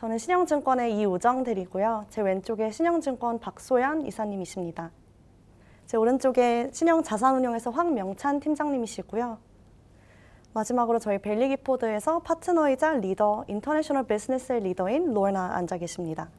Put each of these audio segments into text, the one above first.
저는 신영증권의 이우정 대리고요. 제 왼쪽에 신영증권 박소연 이사님이십니다. 제 오른쪽에 신영자산운용에서 황명찬 팀장님이시고요. 마지막으로 저희 베일리기포드에서 파트너이자 리더, 인터내셔널 비즈니스의 리더인 로나 앉아 계십니다.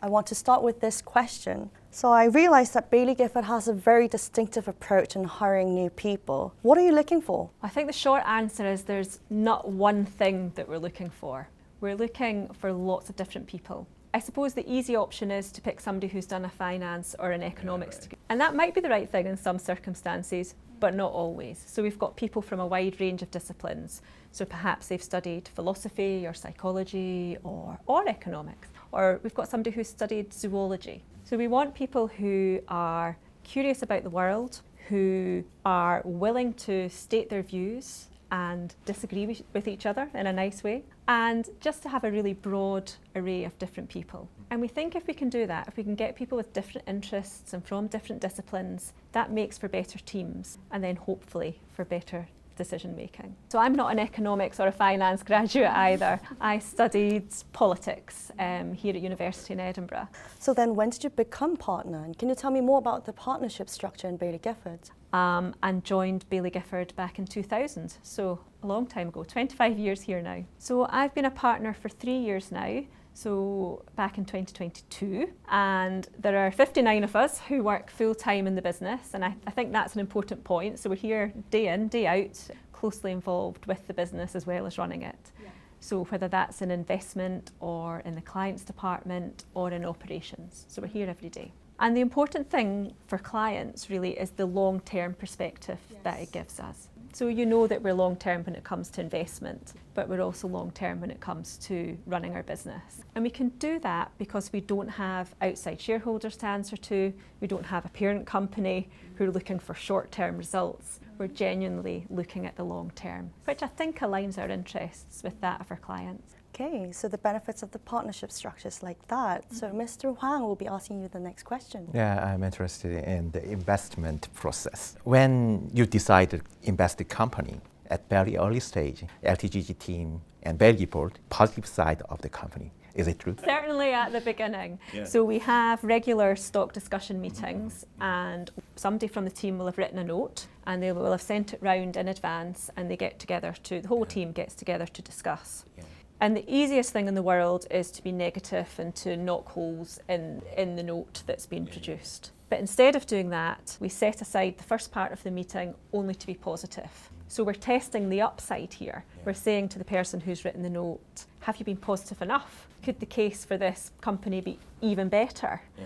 I want to start with this question. So I realized that Baillie Gifford has a very distinctive approach in hiring new people. What are you looking for? I think the short answer is there's not one thing that we're looking for. We're looking for lots of different people. I suppose the easy option is to pick somebody who's done a finance or an economics degree. And that might be the right thing in some circumstances, but not always. So we've got people from a wide range of disciplines. So perhaps they've studied philosophy or psychology or economics. Or we've got somebody who's studied zoology. So we want people who are curious about the world, who are willing to state their views and disagree with each other in a nice way, and just to have a really broad array of different people. And we think if we can do that, if we can get people with different interests and from different disciplines, that makes for better teams and then hopefully for better decision making. So I'm not an economics or a finance graduate either. I studied politics here at University in Edinburgh. So then when did you become partner? And can you tell me more about the partnership structure in Baillie Gifford? And joined Baillie Gifford back in 2000, so a long time ago, 25 years here now. So I've been a partner for 3 years now, so back in 2022, and there are 59 of us who work full-time in the business, and I think that's an important point. So we're here day in, day out, closely involved with the business as well as running it. Yeah. So whether that's in investment or in the clients department or in operations. So we're here every day. And the important thing for clients really is the long-term perspective that it gives us. So you know that we're long-term when it comes to investment, but we're also long-term when it comes to running our business. And we can do that because we don't have outside shareholders to answer to, we don't have a parent company who are looking for short-term results. We're genuinely looking at the long term, which I think aligns our interests with that of our clients. Okay, so the benefits of the partnership structures like that. So Mr. Huang will be asking you the next question. Yeah, I'm interested in the investment process. When you decide to invest in a company at very early stage, LTGG team and Baillie Gifford, positive side of the company. Is it true? Certainly at the beginning. Yeah. So we have regular stock discussion meetings and somebody from the team will have written a note and they will have sent it round in advance and they get together the whole team gets together to discuss. Yeah. And the easiest thing in the world is to be negative and to knock holes in the note that's been produced. But instead of doing that, we set aside the first part of the meeting only to be positive. So we're testing the upside here. Yeah. We're saying to the person who's written the note, have you been positive enough? Could the case for this company be even better? Yeah.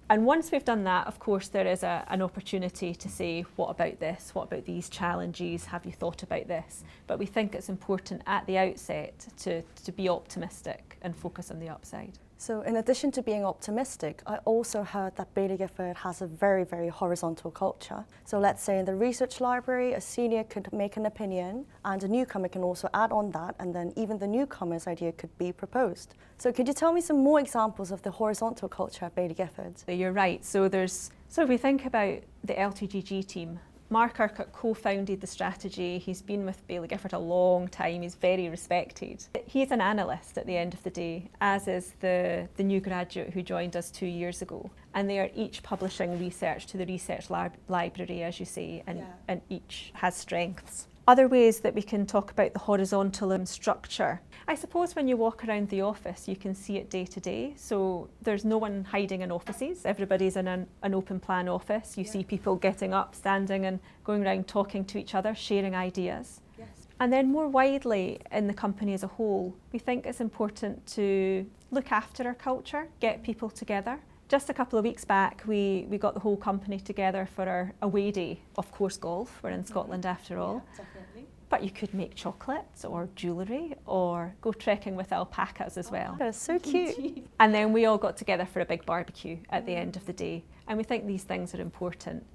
And once we've done that, of course, there is an opportunity to say, what about this? What about these challenges? Have you thought about this? But we think it's important at the outset to be optimistic and focus on the upside. So in addition to being optimistic, I also heard that Baillie Gifford has a very, very horizontal culture. So let's say in the research library, a senior could make an opinion and a newcomer can also add on that, and then even the newcomer's idea could be proposed. So could you tell me some more examples of the horizontal culture at Baillie Gifford? You're right. So if we think about the LTGG team, Mark Urquhart co-founded the strategy. He's been with Baillie Gifford a long time. He's very respected. He's an analyst at the end of the day, as is the new graduate who joined us 2 years ago. And they are each publishing research to the research library, as you say, and each has strengths. Other ways that we can talk about the horizontal structure. I suppose when you walk around the office, you can see it day to day. So there's no one hiding in offices. Everybody's in an open plan office. You see people getting up, standing and going around talking to each other, sharing ideas. Yes. And then more widely in the company as a whole, we think it's important to look after our culture, get people together. Just a couple of weeks back, we got the whole company together for our away day. Of course, golf. We're in Scotland after all. Yeah, definitely. But you could make chocolates or jewellery or go trekking with alpacas as well. That's so cute. And then we all got together for a big barbecue at the end of the day. And we think these things are important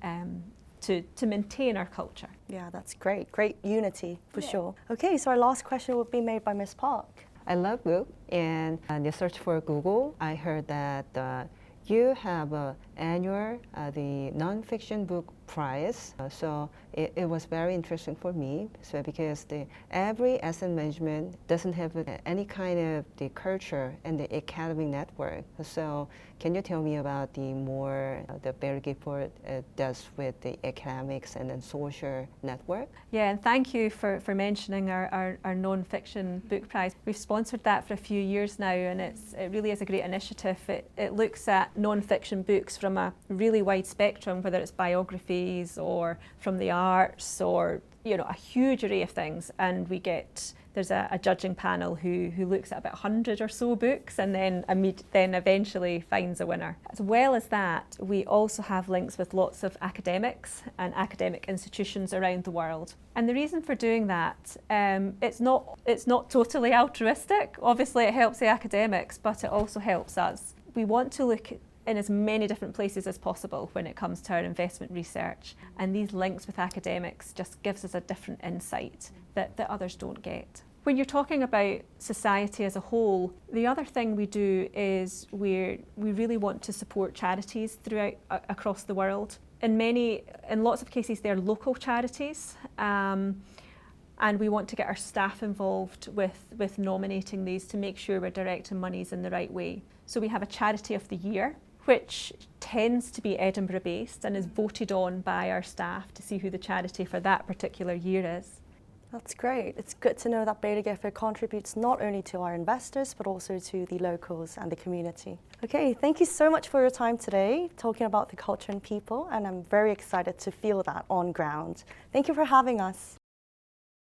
to maintain our culture. Yeah, that's great. Great unity for sure. Okay, so our last question will be made by Ms. Park. I love book, and in the search for Google, I heard that you have an annual the nonfiction book prize. So it was very interesting for me. So because every asset management doesn't have any kind of the culture and the academic network. So can you tell me about the more the Beilligipold does with the academics and then social network? Yeah, and thank you for mentioning our non-fiction book prize. We've sponsored that for a few years now, and it really is a great initiative. It looks at non-fiction books from a really wide spectrum, whether it's biographies or from the arts or a huge array of things, and there's a judging panel who looks at about 100 or so books and then eventually finds a winner. As well as that, we also have links with lots of academics and academic institutions around the world. And the reason for doing that, it's not totally altruistic. Obviously it helps the academics, but it also helps us. We want to look in as many different places as possible when it comes to our investment research, and these links with academics just gives us a different insight that others don't get. When you're talking about society as a whole, the other thing we do is we really want to support charities across the world. In lots of cases they're local charities, and we want to get our staff involved with nominating these to make sure we're directing monies in the right way. So we have a Charity of the Year, which tends to be Edinburgh based and is voted on by our staff to see who the charity for that particular year is. That's great. It's good to know that Beilligipold contributes not only to our investors, but also to the locals and the community. Okay, thank you so much for your time today, talking about the culture and people, and I'm very excited to feel that on ground. Thank you for having us.